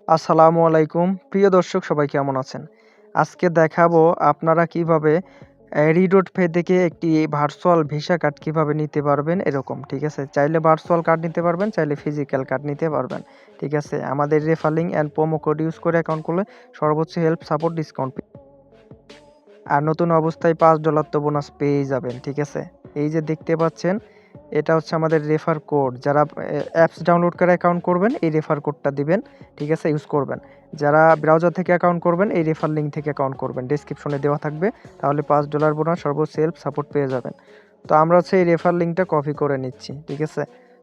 আসসালামু আলাইকুম। প্রিয় দর্শক সবাই কেমন আছেন? আজকে দেখাবো আপনারা কিভাবে রিডোট পে থেকে একটি ভার্চুয়াল ভিসা কার্ড কিভাবে নিতে পারবেন এরকম, ঠিক আছে? চাইলে ভার্চুয়াল কার্ড নিতে পারবেন, চাইলে ফিজিক্যাল কার্ড নিতে পারবেন, ঠিক আছে? আমাদের refer link and promo code use করে অ্যাকাউন্ট করলে সর্বোচ্চ হেল্প সাপোর্ট ডিসকাউন্ট আর নতুন অবস্থায় $5 তো বোনাস পেয়েই যাবেন, ঠিক আছে? এই যে দেখতে পাচ্ছেন, এটা হচ্ছে আমাদের রেফার কোড। যারা অ্যাপস ডাউনলোড করে অ্যাকাউন্ট করবেন, এই রেফার কোডটা দিবেন, ঠিক আছে? ইউজ করবেন। যারা ব্রাউজার থেকে অ্যাকাউন্ট করবেন, এই রেফার লিংক থেকে অ্যাকাউন্ট করবেন। ডেসক্রিপশনে দেওয়া থাকবে। তাহলে $5 বোনাস সর্বোচ্চ হেল্প সাপোর্ট পেয়ে যাবেন। তো আমরা হচ্ছে এই রেফার লিংকটা কপি করে নিচ্ছি, ঠিক আছে?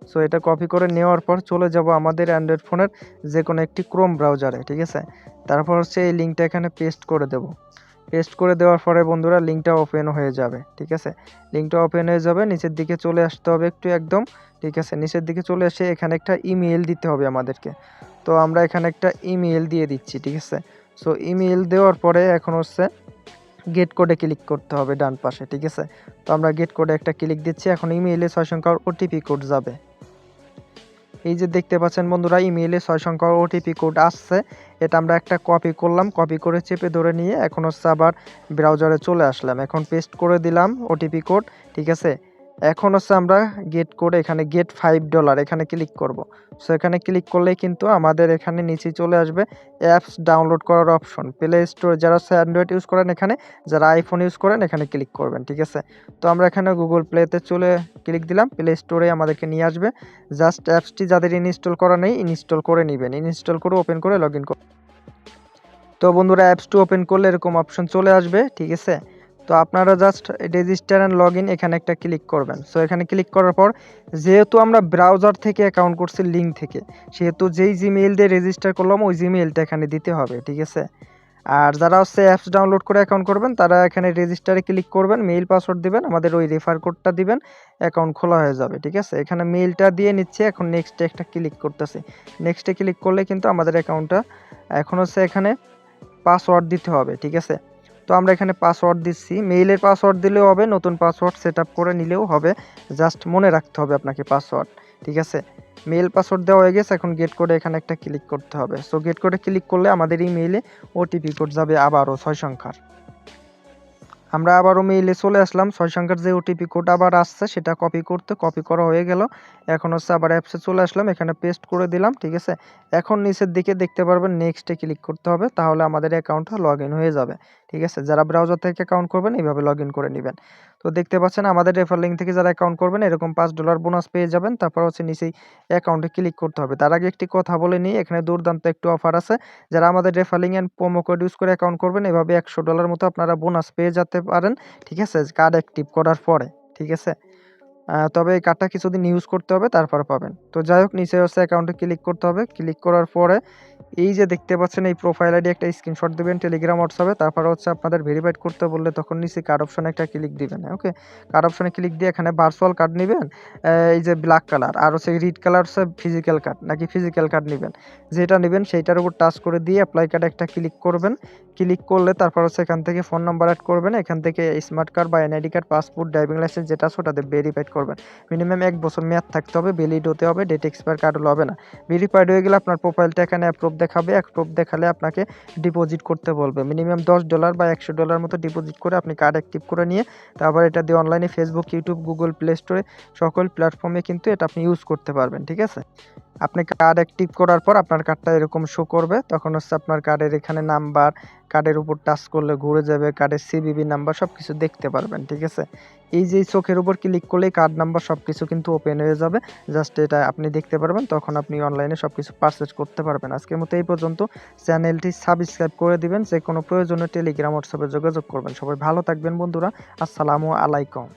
সো এটা কপি করে নেওয়ার পর চলে যাব আমাদের অ্যান্ড্রয়েড ফোনের যেকোনো একটি ক্রোম ব্রাউজারে, ঠিক আছে? তারপর হচ্ছে এই লিংকটা এখানে পেস্ট করে দেব। পেস্ট করে দেওয়ার পরে বন্ধুরা লিংকটা ওপেন হয়ে যাবে, ঠিক আছে? লিংকটা ওপেন হয়ে যাবে, নিচের দিকে চলে আসতে হবে একটু একদম, ঠিক আছে? নিচের দিকে চলে এসে এখানে একটা ইমেইল দিতে হবে আমাদেরকে। তো আমরা এখানে একটা ইমেইল দিয়ে দিচ্ছি, ঠিক আছে? সো ইমেইল দেওয়ার পরে এখন হচ্ছে গেট কোডে ক্লিক করতে হবে ডান পাশে, ঠিক আছে? তো আমরা গেট কোডে একটা ক্লিক দিচ্ছি। এখন ইমেইলে 6 সংখ্যার ওটিপি কোড যাবে। এই যে দেখতে পাচ্ছেন বন্ধুরা, ইমেইলে 6 সংখ্যার ওটিপি কোড আসছে। এটা আমরা একটা কপি করলাম, কপি করে চেপে ধরে নিয়ে এখন হচ্ছে আবার ব্রাউজারে চলে আসলাম। এখন পেস্ট করে দিলাম ওটিপি কোড, ঠিক আছে? এখন হচ্ছে আমরা গেট কোড এখানে গেট $5 এখানে ক্লিক করব। সো এখানে ক্লিক করলেই কিন্তু আমাদের এখানে নিচে চলে আসবে অ্যাপস ডাউনলোড করার অপশন। প্লে স্টোরে যারা হচ্ছে অ্যান্ড্রয়েড ইউজ করেন এখানে, যারা আইফোন ইউজ করেন এখানে ক্লিক করবেন, ঠিক আছে? তো আমরা এখানে গুগল প্লেতে চলে ক্লিক দিলাম, প্লে স্টোরে আমাদেরকে নিয়ে আসবে। জাস্ট অ্যাপসটি যাদের ইনস্টল করা নেই ইনস্টল করে নেবেন, ইনস্টল করে ওপেন করে লগ ইন করুন। তো বন্ধুরা অ্যাপসটি ওপেন করলে এরকম অপশন চলে আসবে, ঠিক আছে? তো আপনারা just register and log in এখানে একটা ক্লিক করবেন। সো এখানে ক্লিক করার পর যেহেতু আমরা ব্রাউজার থেকে অ্যাকাউন্ট করছি লিঙ্ক থেকে, সেহেতু যেই জিমেইল দিয়ে রেজিস্টার করলাম ওই জিমেইলটা এখানে দিতে হবে, ঠিক আছে? আর যারা হচ্ছে অ্যাপস ডাউনলোড করে অ্যাকাউন্ট করবেন তারা এখানে রেজিস্টারে ক্লিক করবেন, মেইল পাসওয়ার্ড দিবেন, আমাদের ওই রেফার কোডটা দিবেন, অ্যাকাউন্ট খোলা হয়ে যাবে, ঠিক আছে? এখানে মেইলটা দিয়ে নিচ্ছে, এখন নেক্সটে একটা ক্লিক করতেছি। নেক্সটে ক্লিক করলে কিন্তু আমাদের অ্যাকাউন্টটা এখন হচ্ছে এখানে পাসওয়ার্ড দিতে হবে, ঠিক আছে? তো আমরা এখানে পাসওয়ার্ড দিচ্ছি, মেইলের পাসওয়ার্ড দিলেও হবে, নতুন পাসওয়ার্ড সেট আপ করে নিলেও হবে, জাস্ট মনে রাখতে হবে আপনাকে পাসওয়ার্ড, ঠিক আছে? মেইল পাসওয়ার্ড দেওয়া হয়ে গেছে, এখন গেট কোডে এখানে একটা ক্লিক করতে হবে। সো গেট কোডে ক্লিক করলে আমাদের ইমেইলে ওটিপি কোড যাবে আবারও 6 সংখ্যার। আমরা আবারও মেইলে চলে আসলাম, 6 সংখ্যার যে ওটিপি কোড আবার আসছে সেটা কপি করা হয়ে গেল। এখন হচ্ছে আবার অ্যাপসে চলে আসলাম, এখানে পেস্ট করে দিলাম, ঠিক আছে? এখন নিচের দিকে দেখতে পারবেন নেক্সটে ক্লিক করতে হবে, তাহলে আমাদের অ্যাকাউন্টটা লগ ইন হয়ে যাবে, ঠিক আছে? যারা ব্রাউজার থেকে অ্যাকাউন্ট করবেন এইভাবে লগ ইন করে নেবেন। তো দেখতে পাচ্ছেন আমাদের রেফার লিংক থেকে যারা অ্যাকাউন্ট করবেন এরকম $5 বোনাস পেয়ে যাবেন। তারপর হচ্ছে নিচেই অ্যাকাউন্টে ক্লিক করতে হবে। তার আগে একটি কথা বলে নিই, এখানে দুর্দান্ত একটু অফার আছে। যারা আমাদের refer link and promo code use করে অ্যাকাউন্ট করবেন এভাবে $100 মতো আপনারা বোনাস পেয়ে যেতে পারেন, ঠিক আছে? কার্ড অ্যাক্টিভ করার পরে, ঠিক আছে? তবে এই কার্ডটা কিছুদিন ইউজ করতে হবে তারপর পাবেন। তো যাই হোক নিচে হচ্ছে অ্যাকাউন্টে ক্লিক করতে হবে। ক্লিক করার পরে এই যে দেখতে পাচ্ছেন এই প্রোফাইল আইডি একটা স্ক্রিনশট দিবেন টেলিগ্রাম, হোয়াটসঅ্যাপে। তারপর হচ্ছে আপনাদের ভেরিফাইড করতে বললে তখন নিচে কার্ড অপশনে একটা ক্লিক দিবেন, ওকে? কার্ড অপশনে ক্লিক দিয়ে এখানে ভার্চুয়াল কার্ড নিবেন, এই যে ব্ল্যাক কালার, আর হচ্ছে রেড কালার হচ্ছে ফিজিক্যাল কার্ড, নাকি ফিজিক্যাল কার্ড নিবেন। যেটা নিবেন সেইটার উপর টাচ করে দিয়ে অ্যাপ্লাই কার্ডে একটা ক্লিক করবেন। ক্লিক করলে তারপর হচ্ছে এখান থেকে ফোন নাম্বার অ্যাড করবেন, এখান থেকে স্মার্ট কার্ড বা NID card, passport, driving licence যেটা আছে ওটাতে ভেরিফাইড করবেন। মিনিমাম 1 বছর মেয়াদ থাকতে হবে, ভ্যালিড হতে হবে, ডেট এক্সপায়ার কার্ড হলে হবে না। ভেরিফাইড হয়ে গেলে আপনার প্রোফাইলটা এখানে অ্যাপ্রুভ দেখাবে, অ্যাপ্রুভ দেখালে আপনাকে ডিপোজিট করতে বলবে। মিনিমাম $10 বা $100 মতো ডিপোজিট করে আপনি কার্ড অ্যাক্টিভ করে নিয়ে তারপর এটা দিয়ে অনলাইনে ফেসবুক, ইউটিউব, গুগল প্লে স্টোরে সকল প্ল্যাটফর্মে কিন্তু এটা আপনি ইউজ করতে পারবেন, ঠিক আছে? আপনি কার্ড অ্যাক্টিভ করার পর আপনার কার্ডটা এরকম শো করবে, তখন হচ্ছে আপনার কার্ডের এখানে নাম্বার, কার্ডের উপর টাচ করলে ঘুরে যাবে, কার্ডের সিভিভি নাম্বার সব কিছু দেখতে পারবেন, ঠিক আছে? এই যে চোখের উপর ক্লিক করলেই কার্ড নাম্বার সব কিছু কিন্তু ওপেন হয়ে যাবে, জাস্ট এটা আপনি দেখতে পারবেন, তখন আপনি অনলাইনে সব কিছু পারচেজ করতে পারবেন। আজকের মতো এই পর্যন্ত। চ্যানেলটি সাবস্ক্রাইব করে দিবেন, যে কোনো প্রয়োজনে টেলিগ্রাম, হোয়াটসঅ্যাপে যোগাযোগ করবেন। সবাই ভালো থাকবেন বন্ধুরা, আসসালামু আলাইকুম।